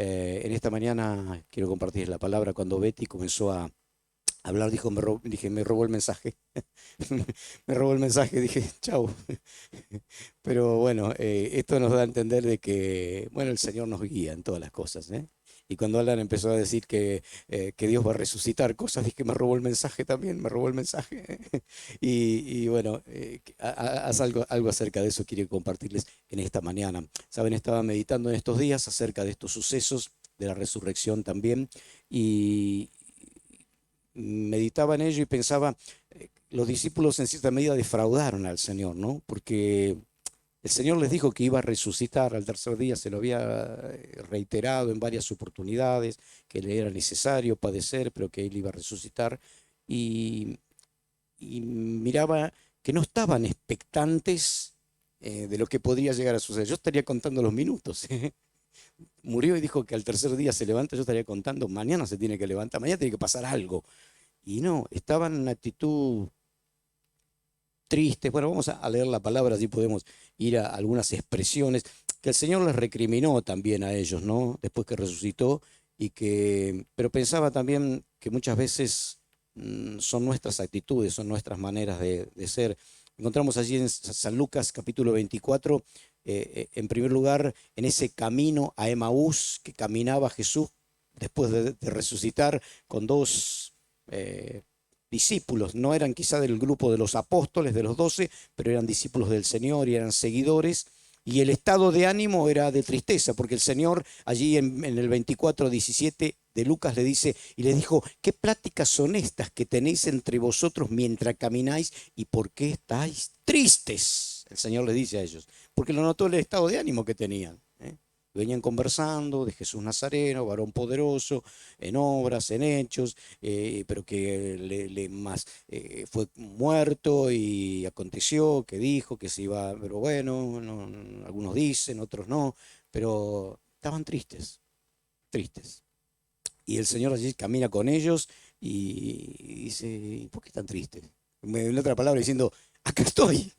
En esta mañana quiero compartir la palabra. Cuando Betty comenzó a hablar, dijo, dije, me robó el mensaje. Me robó el mensaje, dije, chau. Pero bueno, esto nos da a entender de que, bueno, el Señor nos guía en todas las cosas, ¿eh? Y cuando Alan empezó a decir que Dios va a resucitar cosas, dije, me robó el mensaje también, me robó el mensaje. Y bueno, haz algo acerca de eso quiero compartirles en esta mañana. Saben, estaba meditando en estos días acerca de estos sucesos, de la resurrección también, y meditaba en ello y pensaba, los discípulos en cierta medida defraudaron al Señor, ¿no? Porque el Señor les dijo que iba a resucitar al tercer día, se lo había reiterado en varias oportunidades, que le era necesario padecer, pero que Él iba a resucitar. Y, y miraba que no estaban expectantes de lo que podría llegar a suceder. Yo estaría contando los minutos. Murió y dijo que al tercer día se levanta, yo estaría contando, mañana se tiene que levantar, mañana tiene que pasar algo. Y no, estaban en una actitud triste. Bueno, vamos a leer la palabra, así podemos ir a algunas expresiones que el Señor les recriminó también a ellos, ¿no? Después que resucitó pero pensaba también que muchas veces son nuestras actitudes, son nuestras maneras de ser. Encontramos allí en San Lucas capítulo 24, en primer lugar, en ese camino a Emaús que caminaba Jesús después de resucitar con dos discípulos. No eran quizá del grupo de los apóstoles, de los 12, pero eran discípulos del Señor y eran seguidores. Y el estado de ánimo era de tristeza, porque el Señor allí en el 24:17 de Lucas le dice, y le dijo, ¿qué pláticas son estas que tenéis entre vosotros mientras camináis y por qué estáis tristes? El Señor les dice a ellos, porque lo notó el estado de ánimo que tenían, ¿eh? Venían conversando de Jesús Nazareno, varón poderoso, en obras, en hechos, pero que fue muerto y aconteció que dijo que se iba, pero bueno, algunos dicen, otros no, pero estaban tristes, tristes. Y el Señor allí camina con ellos y dice, ¿por qué están tristes? En otra palabra diciendo, acá estoy.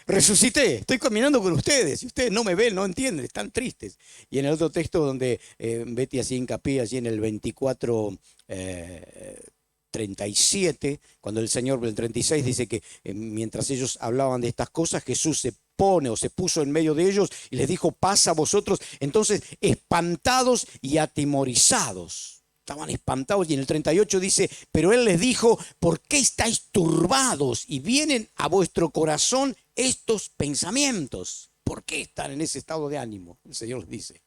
Resucité, estoy caminando con ustedes y ustedes no me ven, no entienden, están tristes. Y en el otro texto donde Betty hacía hincapié, allí en el 24, 37, cuando el Señor, el 36, dice que mientras ellos hablaban de estas cosas, Jesús se pone o se puso en medio de ellos y les dijo, paz a vosotros. Entonces, espantados y atemorizados. Estaban espantados y en el 38 dice, pero Él les dijo, ¿por qué estáis turbados y vienen a vuestro corazón estos pensamientos? ¿Por qué están en ese estado de ánimo? El Señor les dice,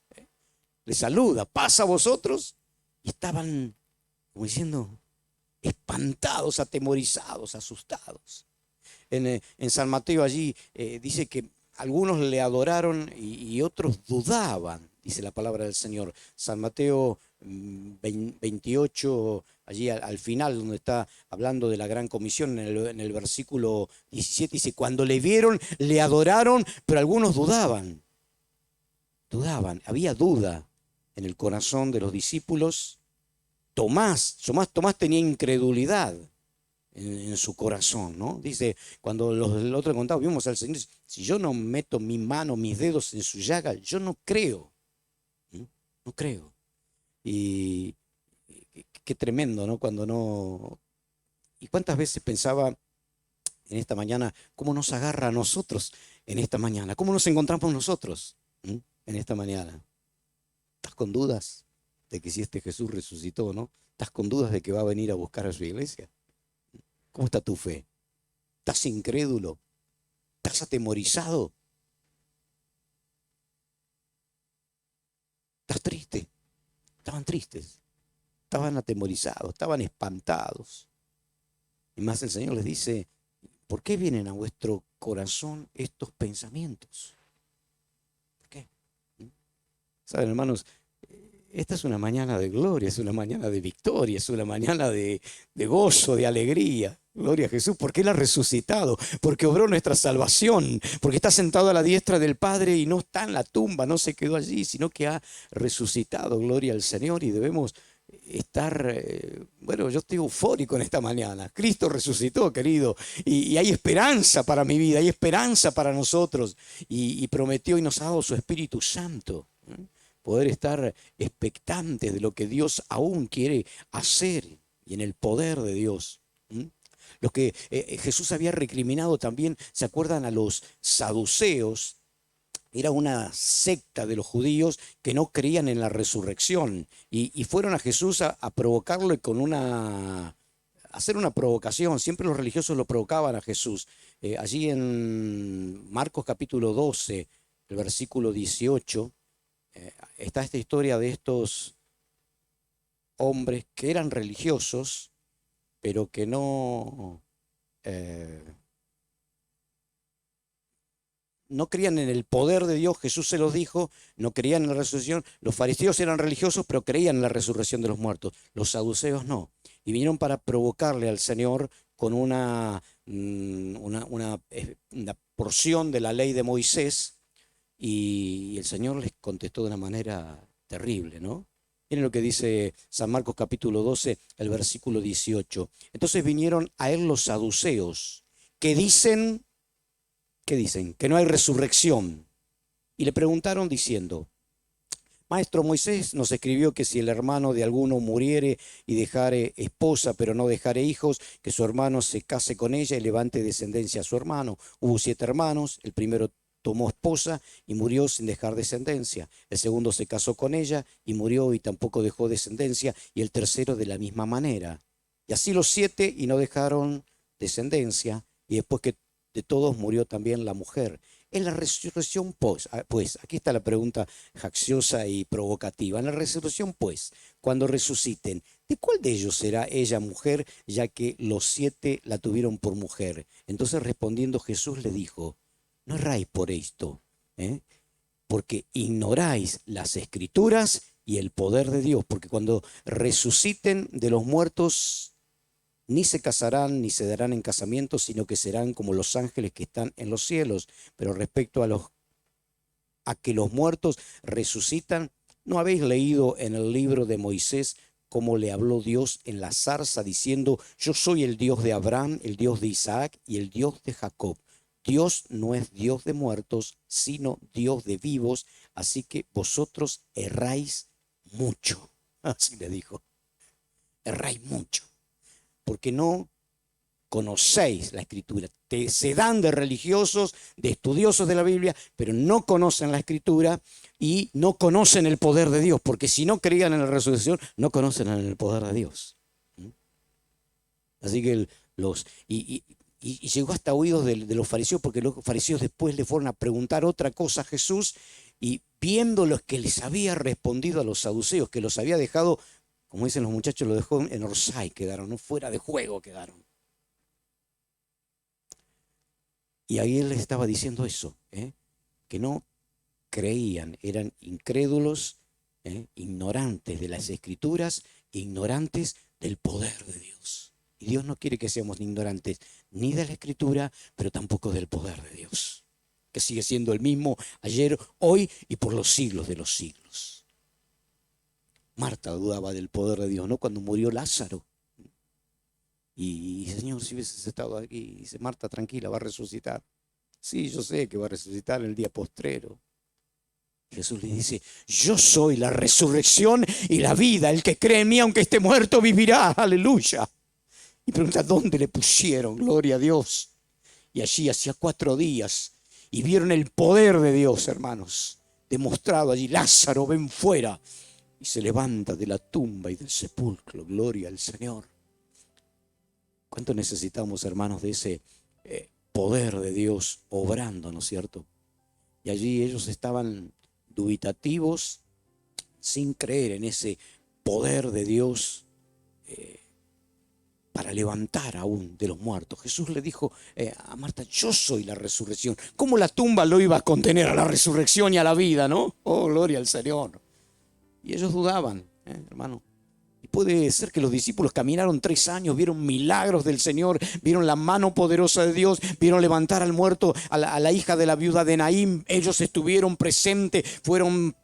les saluda, paz a vosotros. Y estaban como diciendo, espantados, atemorizados, asustados. En San Mateo allí dice que algunos le adoraron y otros dudaban, dice la palabra del Señor. San Mateo 28, allí al final, donde está hablando de la gran comisión, en el versículo 17, dice, cuando le vieron, le adoraron, pero algunos dudaban, había duda en el corazón de los discípulos. Tomás tenía incredulidad en su corazón, ¿no? Dice, cuando el otro contaba, vimos al Señor, si yo no meto mi mano, mis dedos en su llaga, yo no creo, ¿no? No creo. Y qué tremendo, ¿no? Cuando no... ¿Y cuántas veces pensaba en esta mañana cómo nos agarra a nosotros en esta mañana? ¿Cómo nos encontramos nosotros en esta mañana? ¿Estás con dudas de que si este Jesús resucitó, no? ¿Estás con dudas de que va a venir a buscar a su iglesia? ¿Cómo está tu fe? ¿Estás incrédulo? ¿Estás atemorizado? ¿Estás triste? Estaban tristes, estaban atemorizados, estaban espantados. Y más el Señor les dice, ¿por qué vienen a vuestro corazón estos pensamientos? ¿Por qué? Saben, hermanos, esta es una mañana de gloria, es una mañana de victoria, es una mañana de gozo, de alegría. Gloria a Jesús, porque Él ha resucitado, porque obró nuestra salvación, porque está sentado a la diestra del Padre y no está en la tumba, no se quedó allí, sino que ha resucitado. Gloria al Señor, y debemos estar, bueno, yo estoy eufórico en esta mañana. Cristo resucitó, querido, y hay esperanza para mi vida, hay esperanza para nosotros, y prometió y nos ha dado su Espíritu Santo, ¿eh? poder estar expectantes de lo que Dios aún quiere hacer y en el poder de Dios. ¿Mm? Lo que Jesús había recriminado también, ¿se acuerdan? A los saduceos. Era una secta de los judíos que no creían en la resurrección y fueron a Jesús a provocarlo con hacer una provocación. Siempre los religiosos lo provocaban a Jesús. Allí en Marcos capítulo 12, el versículo 18, está esta historia de estos hombres que eran religiosos, pero que eh, no creían en el poder de Dios. Jesús se los dijo, no creían en la resurrección. Los fariseos eran religiosos, pero creían en la resurrección de los muertos. Los saduceos no. Y vinieron para provocarle al Señor con una porción de la ley de Moisés, y el Señor les contestó de una manera terrible, ¿no? Miren lo que dice San Marcos capítulo 12, el versículo 18. Entonces vinieron a él los saduceos, que dicen, ¿qué dicen? Que no hay resurrección. Y le preguntaron diciendo: Maestro, Moisés nos escribió que si el hermano de alguno muriere y dejare esposa, pero no dejare hijos, que su hermano se case con ella y levante descendencia a su hermano. Hubo 7 hermanos, el primero tomó esposa y murió sin dejar descendencia. El segundo se casó con ella y murió y tampoco dejó descendencia, y el tercero de la misma manera. Y así los 7 y no dejaron descendencia, y después que de todos murió también la mujer. En la resurrección, pues, aquí está la pregunta jacciosa y provocativa. En la resurrección, pues, cuando resuciten, ¿de cuál de ellos será ella mujer, ya que los 7 la tuvieron por mujer? Entonces respondiendo Jesús le dijo: no erráis por esto, porque ignoráis las escrituras y el poder de Dios, porque cuando resuciten de los muertos, ni se casarán ni se darán en casamiento, sino que serán como los ángeles que están en los cielos. Pero respecto a que los muertos resucitan, ¿no habéis leído en el libro de Moisés cómo le habló Dios en la zarza diciendo: yo soy el Dios de Abraham, el Dios de Isaac y el Dios de Jacob? Dios no es Dios de muertos, sino Dios de vivos, así que vosotros erráis mucho. Así le dijo: erráis mucho, porque no conocéis la escritura. Se dan de religiosos, de estudiosos de la Biblia, pero no conocen la escritura y no conocen el poder de Dios, porque si no creían en la resurrección, no conocen el poder de Dios. Así que y llegó hasta oídos de los fariseos, porque los fariseos después le fueron a preguntar otra cosa a Jesús, y viendo lo que les había respondido a los saduceos, que los había dejado, como dicen los muchachos, lo dejó en orsay, quedaron, no fuera de juego quedaron. Y ahí él les estaba diciendo eso, que no creían, eran incrédulos, ignorantes de las escrituras, ignorantes del poder de Dios. Y Dios no quiere que seamos ignorantes ni de la escritura, pero tampoco del poder de Dios, que sigue siendo el mismo ayer, hoy y por los siglos de los siglos. Marta dudaba del poder de Dios, ¿no? Cuando murió Lázaro. Y Señor, si hubieses estado aquí, dice Marta, tranquila, va a resucitar. Sí, yo sé que va a resucitar en el día postrero. Jesús le dice: yo soy la resurrección y la vida. El que cree en mí, aunque esté muerto, vivirá. Aleluya. Y pregunta: ¿dónde le pusieron? Gloria a Dios. Y allí hacía 4 días. Y vieron el poder de Dios, hermanos, demostrado allí. Lázaro, ven fuera. Y se levanta de la tumba y del sepulcro. Gloria al Señor. ¿Cuánto necesitamos, hermanos, de ese poder de Dios obrando, ¿no es cierto? Y allí ellos estaban dubitativos, sin creer en ese poder de Dios para levantar aún de los muertos. Jesús le dijo a Marta: yo soy la resurrección. ¿Cómo la tumba lo iba a contener a la resurrección y a la vida, no? Oh, gloria al Señor. Y ellos dudaban, hermano. Y puede ser que los discípulos caminaron 3 años, vieron milagros del Señor, vieron la mano poderosa de Dios, vieron levantar al muerto, a la hija de la viuda de Naín. Ellos estuvieron presentes, fueron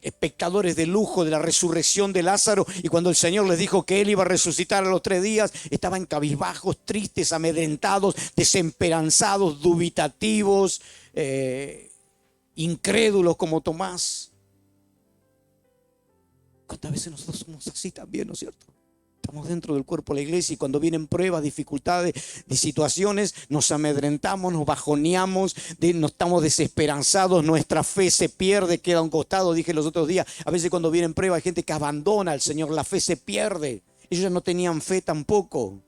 espectadores de lujo de la resurrección de Lázaro, y cuando el Señor les dijo que él iba a resucitar a los 3 días, estaban cabizbajos, tristes, amedrentados, desesperanzados, dubitativos, incrédulos como Tomás. ¿Cuántas veces nosotros somos así también, no es cierto? Estamos dentro del cuerpo de la iglesia y cuando vienen pruebas, dificultades y situaciones, nos amedrentamos, nos bajoneamos, nos estamos desesperanzados, nuestra fe se pierde, queda a un costado. Dije los otros días, a veces cuando vienen pruebas hay gente que abandona al Señor, la fe se pierde. Ellos ya no tenían fe tampoco.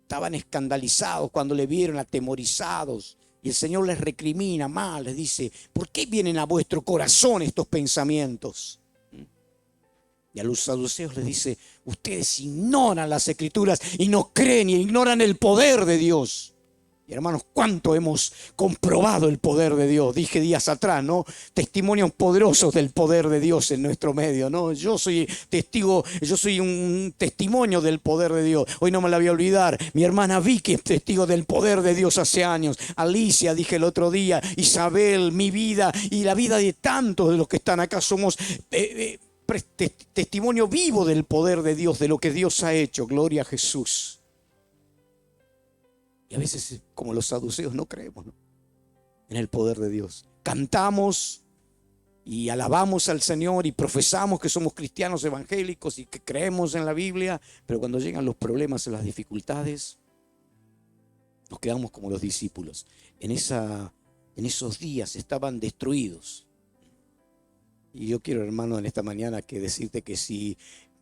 Estaban escandalizados cuando le vieron, atemorizados. Y el Señor les recrimina mal, les dice, ¿por qué vienen a vuestro corazón estos pensamientos? Y a los saduceos les dice, ustedes ignoran las Escrituras y no creen y ignoran el poder de Dios. Y hermanos, ¿cuánto hemos comprobado el poder de Dios? Dije días atrás, ¿no? Testimonios poderosos del poder de Dios en nuestro medio, ¿no? Yo soy testigo, yo soy un testimonio del poder de Dios. Hoy no me la voy a olvidar. Mi hermana Vicky es testigo del poder de Dios hace años. Alicia, dije el otro día, Isabel, mi vida y la vida de tantos de los que están acá somos testimonio vivo del poder de Dios, de lo que Dios ha hecho. Gloria a Jesús. Y a veces, como los saduceos, no creemos, ¿no?, en el poder de Dios. Cantamos y alabamos al Señor y profesamos que somos cristianos evangélicos y que creemos en la Biblia, pero cuando llegan los problemas y las dificultades, nos quedamos como los discípulos. En esos días estaban destruidos. Y yo quiero, hermano, en esta mañana que decirte que si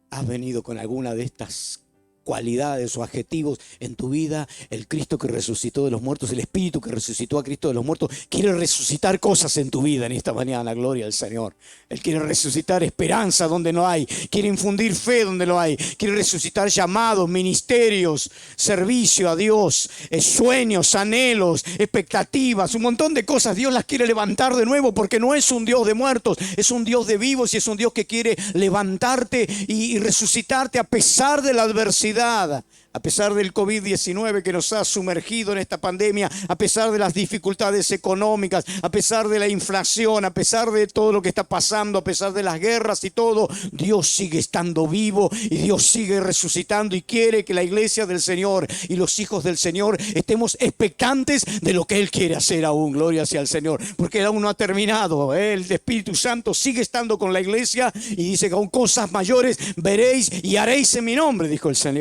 has venido con alguna de estas cualidades o adjetivos en tu vida, el Cristo que resucitó de los muertos, el Espíritu que resucitó a Cristo de los muertos, quiere resucitar cosas en tu vida en esta mañana. Gloria al Señor. Él quiere resucitar esperanza donde no hay, quiere infundir fe donde no hay, quiere resucitar llamados, ministerios, servicio a Dios, sueños, anhelos, expectativas, un montón de cosas. Dios las quiere levantar de nuevo porque no es un Dios de muertos, es un Dios de vivos y es un Dios que quiere levantarte y resucitarte a pesar de la adversidad. A pesar del COVID-19 que nos ha sumergido en esta pandemia, a pesar de las dificultades económicas, a pesar de la inflación, a pesar de todo lo que está pasando, a pesar de las guerras y todo, Dios sigue estando vivo y Dios sigue resucitando y quiere que la iglesia del Señor y los hijos del Señor estemos expectantes de lo que Él quiere hacer aún. Gloria sea al Señor, porque Él aún no ha terminado. El Espíritu Santo sigue estando con la iglesia y dice que aún cosas mayores veréis y haréis en mi nombre, dijo el Señor.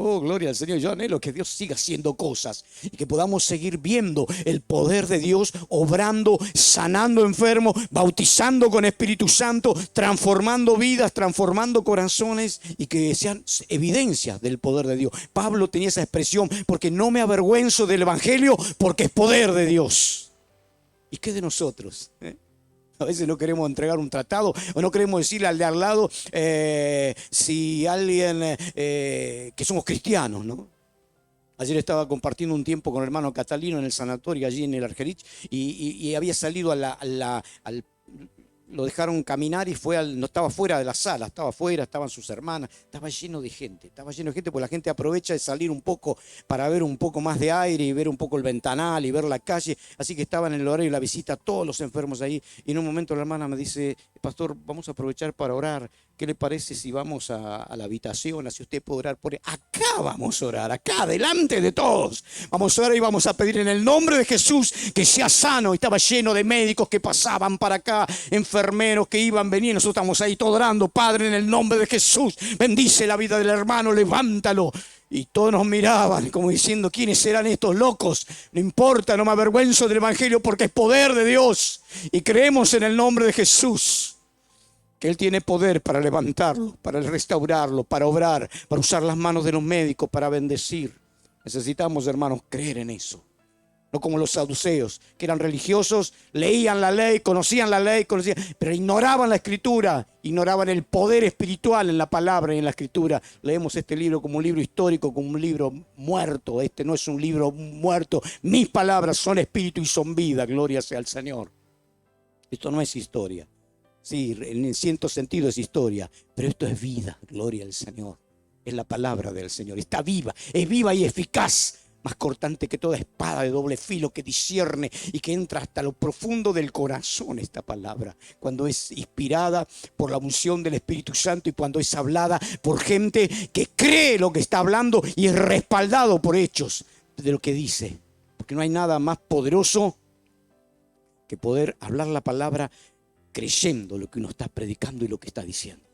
Oh, gloria al Señor. Yo anhelo que Dios siga haciendo cosas y que podamos seguir viendo el poder de Dios obrando, sanando enfermos, bautizando con Espíritu Santo, transformando vidas, transformando corazones y que sean evidencias del poder de Dios. Pablo tenía esa expresión, porque no me avergüenzo del Evangelio porque es poder de Dios. ¿Y qué de nosotros? A veces no queremos entregar un tratado o no queremos decirle al de al lado si alguien que somos cristianos, ¿no? Ayer estaba compartiendo un tiempo con el hermano Catalino en el sanatorio allí en el Argerich y había salido lo dejaron caminar y no estaba fuera de la sala, estaba afuera, estaban sus hermanas, estaba lleno de gente, porque la gente aprovecha de salir un poco para ver un poco más de aire y ver un poco el ventanal y ver la calle, así que estaban en el horario de la visita todos los enfermos ahí y en un momento la hermana me dice, pastor, vamos a aprovechar para orar, ¿qué le parece si vamos a la habitación, así usted puede orar por él? Acá vamos a orar, acá, delante de todos, vamos a orar y vamos a pedir en el nombre de Jesús que sea sano. Y estaba lleno de médicos que pasaban para acá, enfermeros que iban, venían, nosotros estamos ahí todos orando, Padre, en el nombre de Jesús, bendice la vida del hermano, levántalo. Y todos nos miraban como diciendo, ¿quiénes serán estos locos? No importa, no me avergüenzo del Evangelio porque es poder de Dios. Y creemos en el nombre de Jesús, que Él tiene poder para levantarlo, para restaurarlo, para obrar, para usar las manos de los médicos, para bendecir. Necesitamos, hermanos, creer en eso. No como los saduceos, que eran religiosos, leían la ley, conocían, pero ignoraban la Escritura, ignoraban el poder espiritual en la palabra y en la Escritura. Leemos este libro como un libro histórico, como un libro muerto. Este no es un libro muerto. Mis palabras son espíritu y son vida. Gloria sea al Señor. Esto no es historia. Sí, en cierto sentido es historia, pero esto es vida. Gloria al Señor. Es la palabra del Señor. Está viva, es viva y eficaz. Más cortante que toda espada de doble filo que discierne y que entra hasta lo profundo del corazón esta palabra. Cuando es inspirada por la unción del Espíritu Santo y cuando es hablada por gente que cree lo que está hablando y es respaldado por hechos de lo que dice. Porque no hay nada más poderoso que poder hablar la palabra creyendo lo que uno está predicando y lo que está diciendo.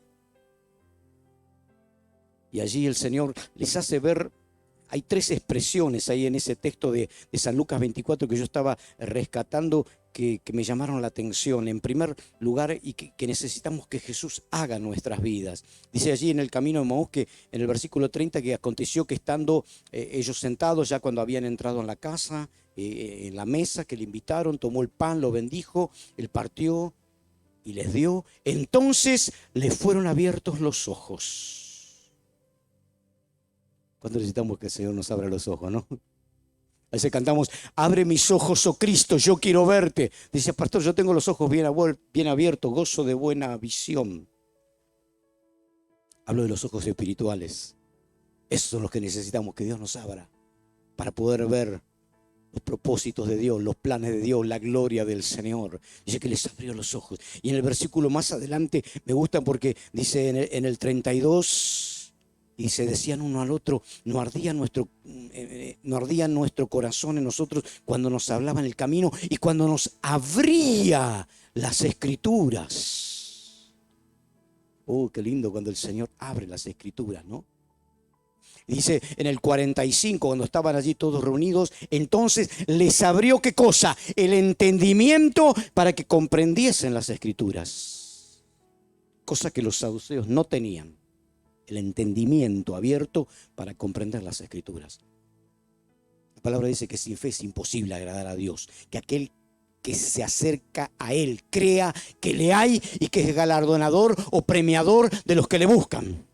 Y allí el Señor les hace ver, hay 3 expresiones ahí en ese texto de San Lucas 24 que yo estaba rescatando que me llamaron la atención. En primer lugar, y que necesitamos que Jesús haga nuestras vidas. Dice allí en el camino de Emaús, que en el versículo 30, que aconteció que estando ellos sentados ya cuando habían entrado en la casa, en la mesa que le invitaron, tomó el pan, lo bendijo, él partió y les dio. Entonces les fueron abiertos los ojos. ¿Cuánto necesitamos que el Señor nos abra los ojos, no? A veces cantamos, abre mis ojos, oh Cristo, yo quiero verte. Dice, pastor, yo tengo los ojos bien abiertos, gozo de buena visión. Hablo de los ojos espirituales. Esos son los que necesitamos que Dios nos abra para poder ver los propósitos de Dios, los planes de Dios, la gloria del Señor. Dice que les abrió los ojos. Y en el versículo más adelante me gusta porque dice en el 32... Y se decían uno al otro, no ardía nuestro corazón en nosotros cuando nos hablaba en el camino y cuando nos abría las Escrituras. Oh, qué lindo cuando el Señor abre las Escrituras, ¿no? Dice en el 45, cuando estaban allí todos reunidos, entonces les abrió, ¿qué cosa? El entendimiento para que comprendiesen las Escrituras. Cosa que los saduceos no tenían. El entendimiento abierto para comprender las Escrituras. La palabra dice que sin fe es imposible agradar a Dios, que aquel que se acerca a Él crea que le hay y que es galardonador o premiador de los que le buscan.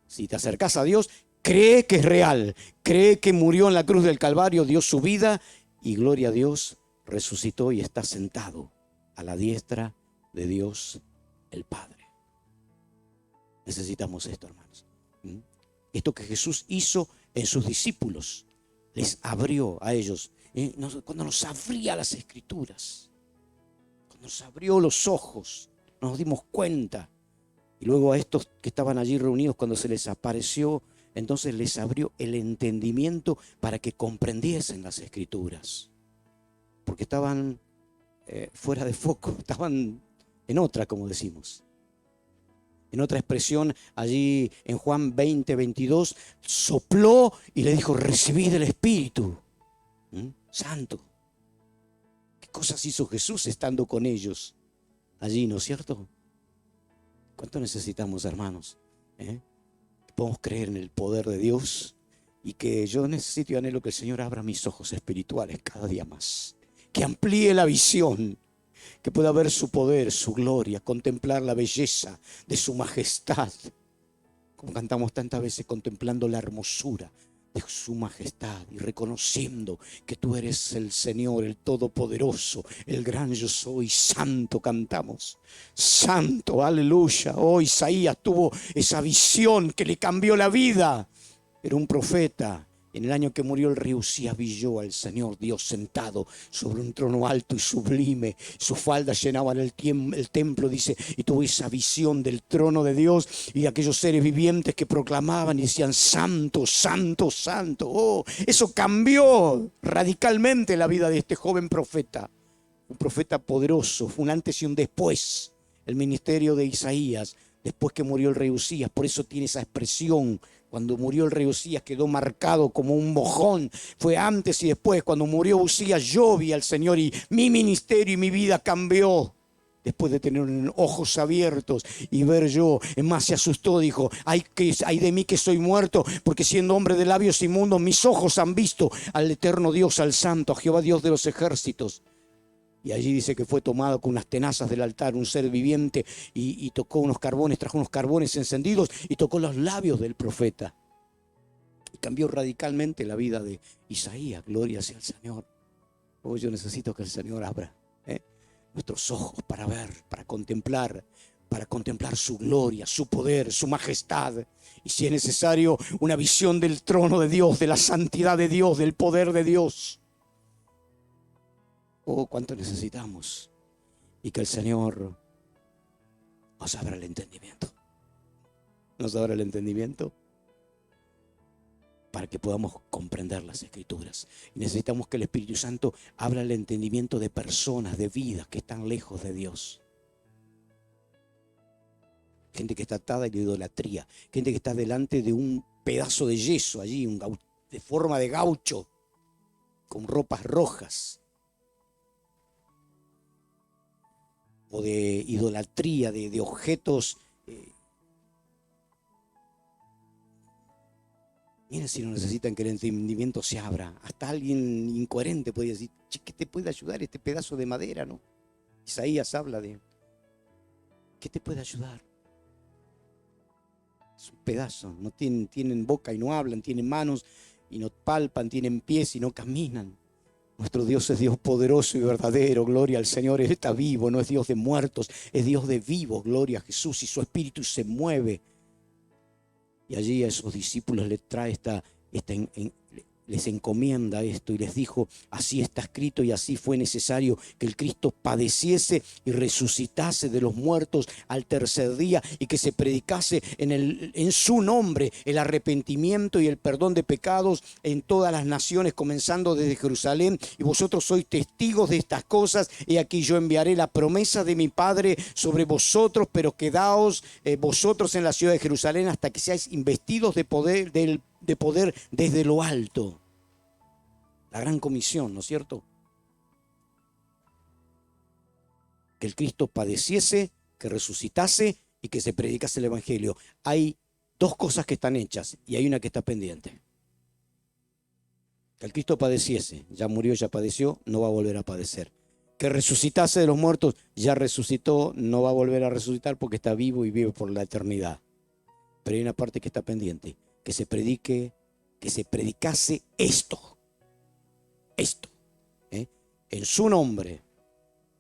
Si te acercas a Dios, cree que es real, cree que murió en la cruz del Calvario, dio su vida y gloria a Dios, resucitó y está sentado a la diestra de Dios el Padre. Necesitamos esto, hermanos. Esto que Jesús hizo en sus discípulos, les abrió a ellos. Cuando nos abría las Escrituras, cuando nos abrió los ojos, nos dimos cuenta. Y luego a estos que estaban allí reunidos, cuando se les apareció, entonces les abrió el entendimiento para que comprendiesen las Escrituras. Porque estaban fuera de foco, estaban en otra, como decimos. En otra expresión, allí en Juan 20, 22, sopló y le dijo, recibid el Espíritu Santo. ¿Qué cosas hizo Jesús estando con ellos allí, no es cierto? ¿Cuánto necesitamos, hermanos? Que podamos creer en el poder de Dios y que yo necesito y anhelo que el Señor abra mis ojos espirituales cada día más. Que amplíe la visión. Que pueda ver su poder, su gloria, contemplar la belleza de su majestad. Como cantamos tantas veces, contemplando la hermosura de su majestad y reconociendo que tú eres el Señor, el Todopoderoso, el gran yo soy, santo cantamos. Santo, aleluya. Oh, Isaías tuvo esa visión que le cambió la vida. Era un profeta. En el año que murió el rey Usías vio al Señor Dios sentado sobre un trono alto y sublime. Sus faldas llenaban el templo, dice, y tuvo esa visión del trono de Dios y de aquellos seres vivientes que proclamaban y decían, santo, santo, santo. Oh, eso cambió radicalmente la vida de este joven profeta. Un profeta poderoso, fue un antes y un después. El ministerio de Isaías, después que murió el rey Usías, por eso tiene esa expresión. Cuando murió el rey Usías quedó marcado como un mojón. Fue antes y después. Cuando murió Usías yo vi al Señor y mi ministerio y mi vida cambió. Después de tener ojos abiertos y ver yo, es más se asustó, dijo, ay de mí que soy muerto, porque siendo hombre de labios inmundos, mis ojos han visto al eterno Dios, al santo, a Jehová Dios de los ejércitos. Y allí dice que fue tomado con unas tenazas del altar, un ser viviente, y tocó unos carbones, trajo unos carbones encendidos y tocó los labios del profeta. Y cambió radicalmente la vida de Isaías. Gloria sea al Señor. Hoy yo necesito que el Señor abra nuestros ojos para ver, para contemplar su gloria, su poder, su majestad. Y si es necesario, una visión del trono de Dios, de la santidad de Dios, del poder de Dios. Oh, cuánto necesitamos. Y que el Señor nos abra el entendimiento. Nos abra el entendimiento. para que podamos comprender las Escrituras. Y necesitamos que el Espíritu Santo abra el entendimiento de personas, de vidas que están lejos de Dios. Gente que está atada a la idolatría, gente que está delante de un pedazo de yeso allí, de forma de gaucho, con ropas rojas, o de idolatría, de objetos. Miren si no necesitan que el entendimiento se abra. Hasta alguien incoherente puede decir, che, ¿qué te puede ayudar este pedazo de madera, no? Isaías habla de, ¿qué te puede ayudar? Es un pedazo, no tienen boca y no hablan, tienen manos y no palpan, tienen pies y no caminan. Nuestro Dios es Dios poderoso y verdadero, gloria al Señor. Él está vivo, no es Dios de muertos, es Dios de vivos, gloria a Jesús, y su espíritu se mueve. Y allí a esos discípulos les trae les encomienda esto y les dijo, así está escrito y así fue necesario que el Cristo padeciese y resucitase de los muertos al tercer día y que se predicase en su nombre el arrepentimiento y el perdón de pecados en todas las naciones, comenzando desde Jerusalén. Y vosotros sois testigos de estas cosas, y aquí yo enviaré la promesa de mi Padre sobre vosotros, pero quedaos vosotros en la ciudad de Jerusalén hasta que seáis investidos de poder desde lo alto. La gran comisión, ¿no es cierto? Que el Cristo padeciese, que resucitase y que se predicase el Evangelio. Hay dos cosas que están hechas y hay una que está pendiente. Que el Cristo padeciese, ya murió, ya padeció, no va a volver a padecer. Que resucitase de los muertos, ya resucitó, no va a volver a resucitar porque está vivo y vive por la eternidad. Pero hay una parte que está pendiente, que se predicase esto, en su nombre,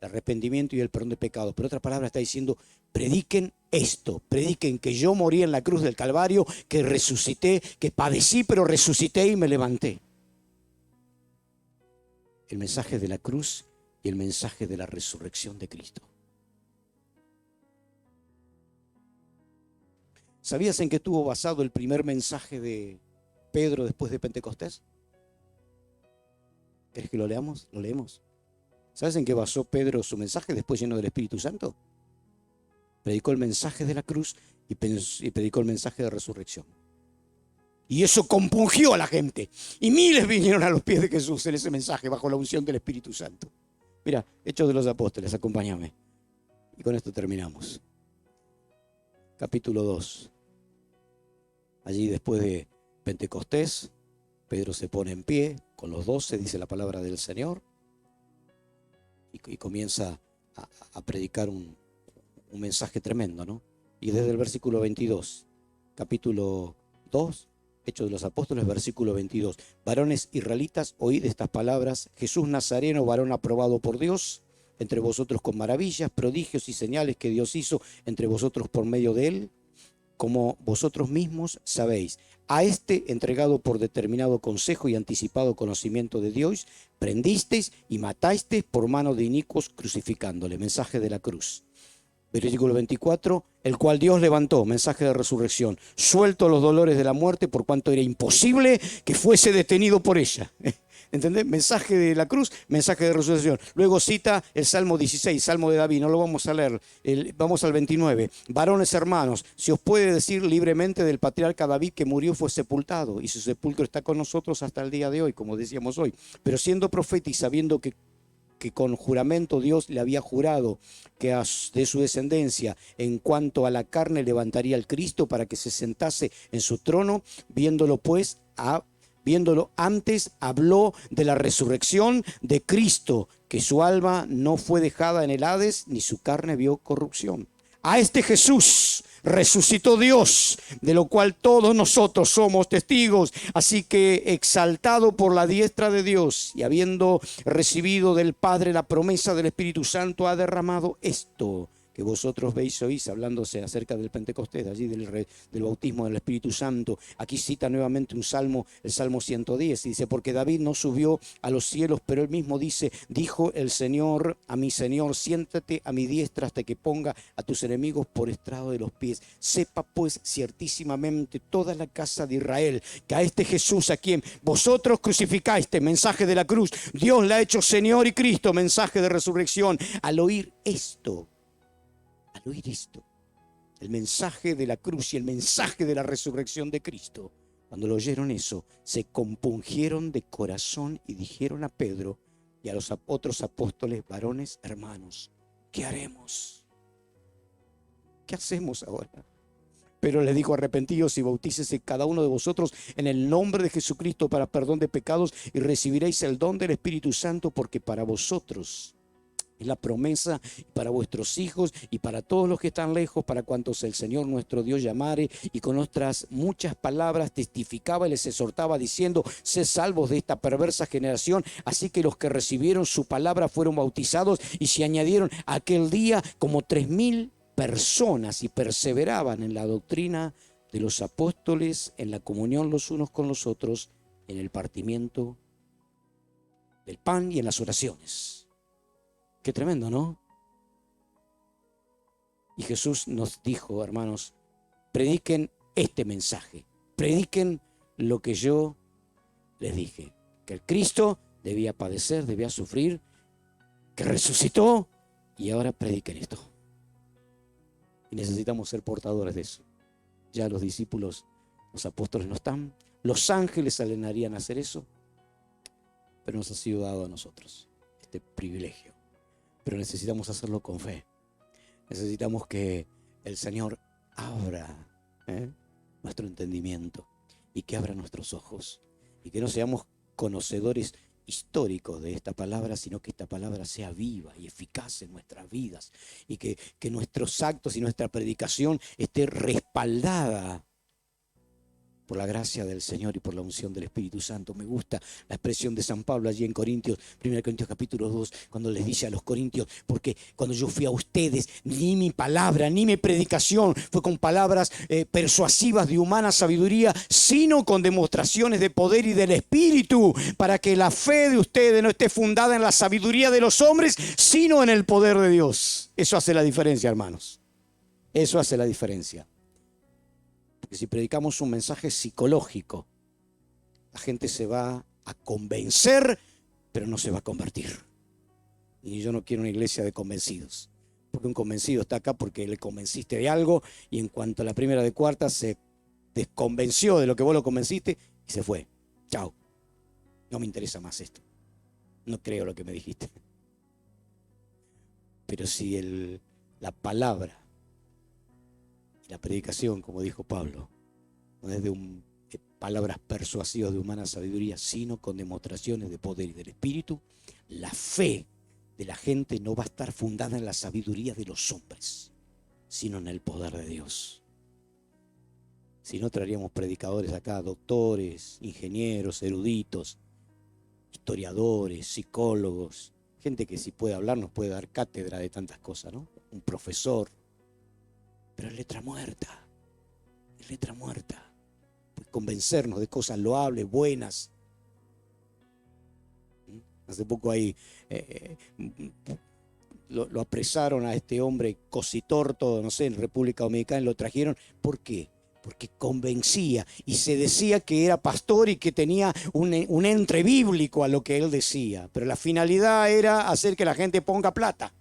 el arrepentimiento y el perdón de pecados. Pero otra palabra está diciendo, prediquen esto, prediquen que yo morí en la cruz del Calvario, que resucité, que padecí pero resucité y me levanté. El mensaje de la cruz y el mensaje de la resurrección de Cristo. ¿Sabías en qué estuvo basado el primer mensaje de Pedro después de Pentecostés? ¿Querés que lo leamos? Lo leemos. ¿Sabes en qué basó Pedro su mensaje después lleno del Espíritu Santo? Predicó el mensaje de la cruz y predicó el mensaje de resurrección. Y eso compungió a la gente. Y miles vinieron a los pies de Jesús en ese mensaje bajo la unción del Espíritu Santo. Mira, Hechos de los Apóstoles, acompáñame. Y con esto terminamos. Capítulo 2. Allí después de Pentecostés, Pedro se pone en pie con los 12, dice la palabra del Señor, y comienza a predicar un mensaje tremendo, ¿no? Y desde el versículo 22, capítulo 2, Hechos de los Apóstoles, versículo 22. Varones israelitas, oíd estas palabras: Jesús Nazareno, varón aprobado por Dios, entre vosotros con maravillas, prodigios y señales que Dios hizo entre vosotros por medio de él, como vosotros mismos sabéis. A este, entregado por determinado consejo y anticipado conocimiento de Dios, prendisteis y matasteis por mano de inicuos, crucificándole. Mensaje de la cruz. Versículo 24, el cual Dios levantó, mensaje de resurrección, suelto los dolores de la muerte, por cuanto era imposible que fuese detenido por ella. ¿Entendés? Mensaje de la cruz, mensaje de resurrección. Luego cita el Salmo 16, Salmo de David, no lo vamos a leer, vamos al 29. Varones hermanos, se os puede decir libremente del patriarca David que murió, fue sepultado, y su sepulcro está con nosotros hasta el día de hoy, como decíamos hoy. Pero siendo profeta y sabiendo que con juramento Dios le había jurado que de su descendencia en cuanto a la carne levantaría al Cristo para que se sentase en su trono, viéndolo antes, habló de la resurrección de Cristo, que su alma no fue dejada en el Hades, ni su carne vio corrupción. A este Jesús resucitó Dios, de lo cual todos nosotros somos testigos. Así que, exaltado por la diestra de Dios y habiendo recibido del Padre la promesa del Espíritu Santo, ha derramado esto que vosotros veis y oís, hablándose acerca del Pentecostés, allí del bautismo del Espíritu Santo. Aquí cita nuevamente un salmo, el Salmo 110, y dice, porque David no subió a los cielos, pero él mismo dice, dijo el Señor a mi Señor, siéntate a mi diestra hasta que ponga a tus enemigos por estrado de los pies. Sepa pues ciertísimamente toda la casa de Israel, que a este Jesús a quien vosotros crucificaste, mensaje de la cruz, Dios le ha hecho Señor y Cristo, mensaje de resurrección. Al oír esto, el mensaje de la cruz y el mensaje de la resurrección de Cristo, cuando lo oyeron eso, se compungieron de corazón y dijeron a Pedro y a los otros apóstoles, varones, hermanos, ¿qué haremos? ¿Qué hacemos ahora? Pero les dijo, arrepentíos y bautícese cada uno de vosotros en el nombre de Jesucristo para perdón de pecados y recibiréis el don del Espíritu Santo, porque para vosotros es la promesa, para vuestros hijos y para todos los que están lejos, para cuantos el Señor nuestro Dios llamare. Y con otras muchas palabras testificaba y les exhortaba diciendo, sed salvos de esta perversa generación. Así que los que recibieron su palabra fueron bautizados y se añadieron aquel día como 3.000 personas y perseveraban en la doctrina de los apóstoles, en la comunión los unos con los otros, en el partimiento del pan y en las oraciones. Qué tremendo, ¿no? Y Jesús nos dijo, hermanos, prediquen este mensaje, prediquen lo que yo les dije, que el Cristo debía padecer, debía sufrir, que resucitó, y ahora prediquen esto. Y necesitamos ser portadores de eso. Ya los discípulos, los apóstoles no están, los ángeles alenarían a hacer eso, pero nos ha sido dado a nosotros este privilegio. Pero necesitamos hacerlo con fe. Necesitamos que el Señor abra nuestro entendimiento y que abra nuestros ojos. Y que no seamos conocedores históricos de esta palabra, sino que esta palabra sea viva y eficaz en nuestras vidas. Y que nuestros actos y nuestra predicación esté respaldada por la gracia del Señor y por la unción del Espíritu Santo. Me gusta la expresión de San Pablo allí en Corintios, 1 Corintios capítulo 2, cuando les dice a los corintios, porque cuando yo fui a ustedes, ni mi palabra, ni mi predicación fue con palabras persuasivas de humana sabiduría, sino con demostraciones de poder y del Espíritu, para que la fe de ustedes no esté fundada en la sabiduría de los hombres, sino en el poder de Dios. Eso hace la diferencia, hermanos. Eso hace la diferencia. Que si predicamos un mensaje psicológico, la gente se va a convencer, pero no se va a convertir. Y yo no quiero una iglesia de convencidos, porque un convencido está acá porque le convenciste de algo y en cuanto a la primera de cuarta se desconvenció de lo que vos lo convenciste y se fue. Chao. No me interesa más esto. No creo lo que me dijiste. Pero si la palabra, la predicación, como dijo Pablo, no es de palabras persuasivas de humana sabiduría, sino con demostraciones de poder y del Espíritu, la fe de la gente no va a estar fundada en la sabiduría de los hombres, sino en el poder de Dios. Si no, traeríamos predicadores acá, doctores, ingenieros, eruditos, historiadores, psicólogos, gente que si puede hablar nos puede dar cátedra de tantas cosas, ¿no? Un profesor. Pero es letra muerta, pues convencernos de cosas loables, buenas. Hace poco ahí lo apresaron a este hombre cositorto, no sé, en República Dominicana, y lo trajeron. ¿Por qué? Porque convencía y se decía que era pastor y que tenía un entre bíblico a lo que él decía, pero la finalidad era hacer que la gente ponga plata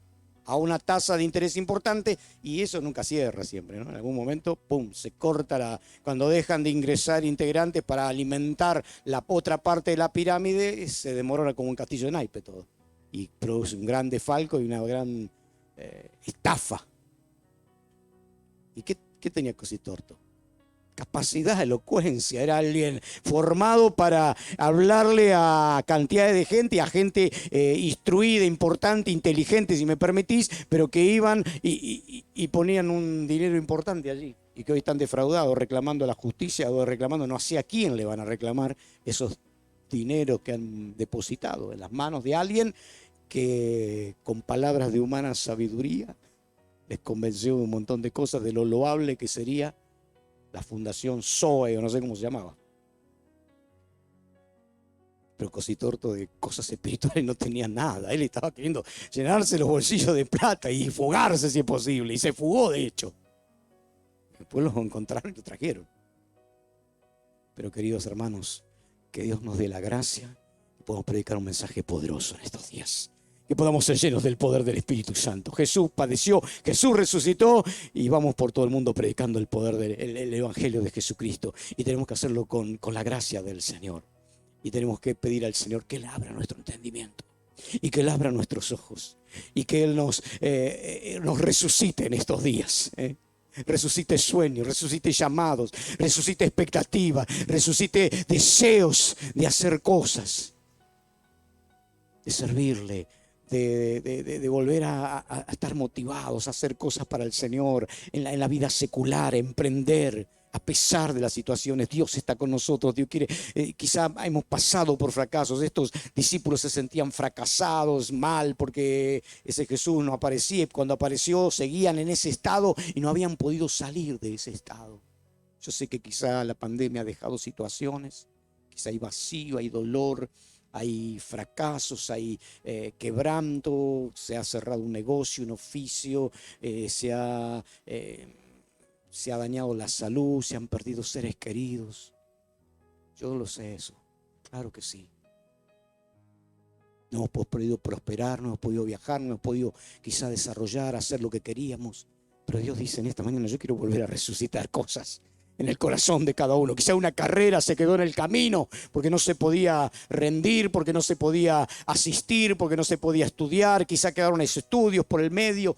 a una tasa de interés importante, y eso nunca cierra siempre, ¿no? En algún momento, ¡pum!, se corta cuando dejan de ingresar integrantes para alimentar la otra parte de la pirámide, se demora como un castillo de naipe todo, y produce un gran desfalco y una gran estafa. ¿Y qué tenía Cositorto? Capacidad, elocuencia, era alguien formado para hablarle a cantidades de gente, a gente instruida, importante, inteligente, si me permitís, pero que iban y ponían un dinero importante allí, y que hoy están defraudados, reclamando a la justicia, o reclamando, no sé a quién le van a reclamar esos dineros que han depositado en las manos de alguien que con palabras de humana sabiduría les convenció de un montón de cosas, de lo loable que sería la fundación Zoe, o no sé cómo se llamaba. Pero Cositorto de cosas espirituales no tenía nada. Él estaba queriendo llenarse los bolsillos de plata y fugarse si es posible. Y se fugó, de hecho. Después lo encontraron y lo trajeron. Pero queridos hermanos, que Dios nos dé la gracia y podamos predicar un mensaje poderoso en estos días. Que podamos ser llenos del poder del Espíritu Santo. Jesús padeció, Jesús resucitó y vamos por todo el mundo predicando el poder del Evangelio de Jesucristo. Y tenemos que hacerlo con la gracia del Señor. Y tenemos que pedir al Señor que Él abra nuestro entendimiento y que Él abra nuestros ojos y que Él nos resucite en estos días. Resucite sueños, resucite llamados, resucite expectativas, resucite deseos de hacer cosas, de servirle, de volver a estar motivados, a hacer cosas para el Señor en la vida secular, emprender. A pesar de las situaciones, Dios está con nosotros. Dios quiere, quizá hemos pasado por fracasos. Estos discípulos se sentían fracasados, mal, porque ese Jesús no aparecía. Y cuando apareció, seguían en ese estado y no habían podido salir de ese estado. Yo sé que quizá la pandemia ha dejado situaciones, quizá hay vacío, hay dolor, hay fracasos, hay quebranto, se ha cerrado un negocio, un oficio, se ha dañado la salud, se han perdido seres queridos. Yo lo sé eso, claro que sí. No hemos podido prosperar, no hemos podido viajar, no hemos podido quizá desarrollar, hacer lo que queríamos. Pero Dios dice en esta mañana, yo quiero volver a resucitar cosas en el corazón de cada uno. Quizá una carrera se quedó en el camino porque no se podía rendir, porque no se podía asistir, porque no se podía estudiar. Quizá quedaron estudios por el medio.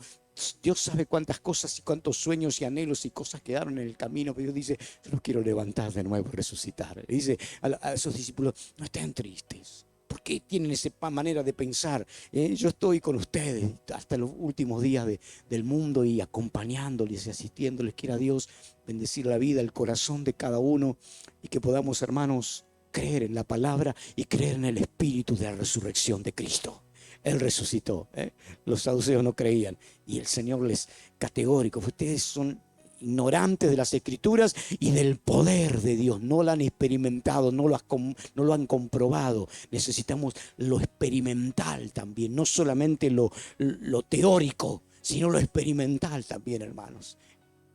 Dios sabe cuántas cosas y cuántos sueños y anhelos y cosas quedaron en el camino. Pero Dios dice, yo los quiero levantar de nuevo y resucitar. Le dice a esos discípulos, no estén tristes. ¿Por qué tienen esa manera de pensar? Yo estoy con ustedes hasta los últimos días del mundo y acompañándoles y asistiéndoles. Quiera Dios bendecir la vida, el corazón de cada uno y que podamos, hermanos, creer en la palabra y creer en el espíritu de la resurrección de Cristo. Él resucitó. Los saduceos no creían y el Señor les categórico. Ustedes son ignorantes de las Escrituras y del poder de Dios. No lo han experimentado, no lo han comprobado. Necesitamos lo experimental también, no solamente lo teórico, sino lo experimental también, hermanos.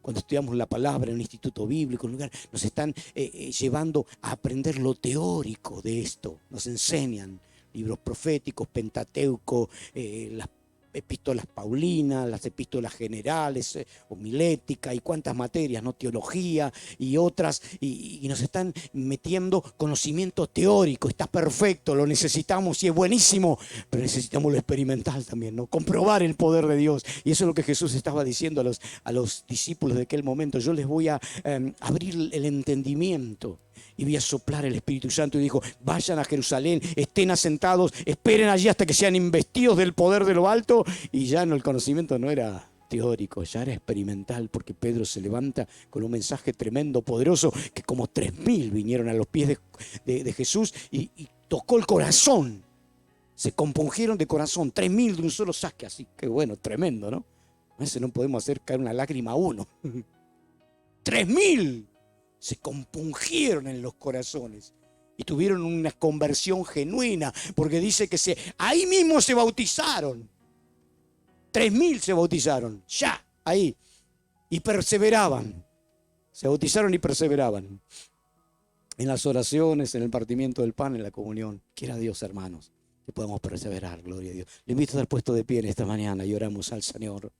Cuando estudiamos la palabra en un instituto bíblico, en un lugar, nos están llevando a aprender lo teórico de esto. Nos enseñan libros proféticos, Pentateuco, las epístolas paulinas, las epístolas generales, homilética y cuántas materias, ¿no? Teología y otras, y nos están metiendo conocimiento teórico. Está perfecto, lo necesitamos y es buenísimo, pero necesitamos lo experimental también, ¿no? Comprobar el poder de Dios. Y eso es lo que Jesús estaba diciendo a los discípulos de aquel momento. Yo les voy a abrir el entendimiento y voy a soplar el Espíritu Santo. Y dijo, vayan a Jerusalén, estén asentados, esperen allí hasta que sean investidos del poder de lo alto. Y ya no, el conocimiento no era teórico, ya era experimental, porque Pedro se levanta con un mensaje tremendo, poderoso, que como 3000 vinieron a los pies de Jesús y tocó el corazón. Se compungieron de corazón, 3000 de un solo saque, así que bueno, tremendo, ¿no? A veces no podemos hacer caer una lágrima a uno. 3000 se compungieron en los corazones y tuvieron una conversión genuina, porque dice que ahí mismo se bautizaron. 3000 se bautizaron, ya, ahí, y perseveraban. Se bautizaron y perseveraban en las oraciones, en el partimiento del pan, en la comunión. Quiera Dios, hermanos, que podamos perseverar, gloria a Dios. Le invito a estar puesto de pie en esta mañana y oramos al Señor.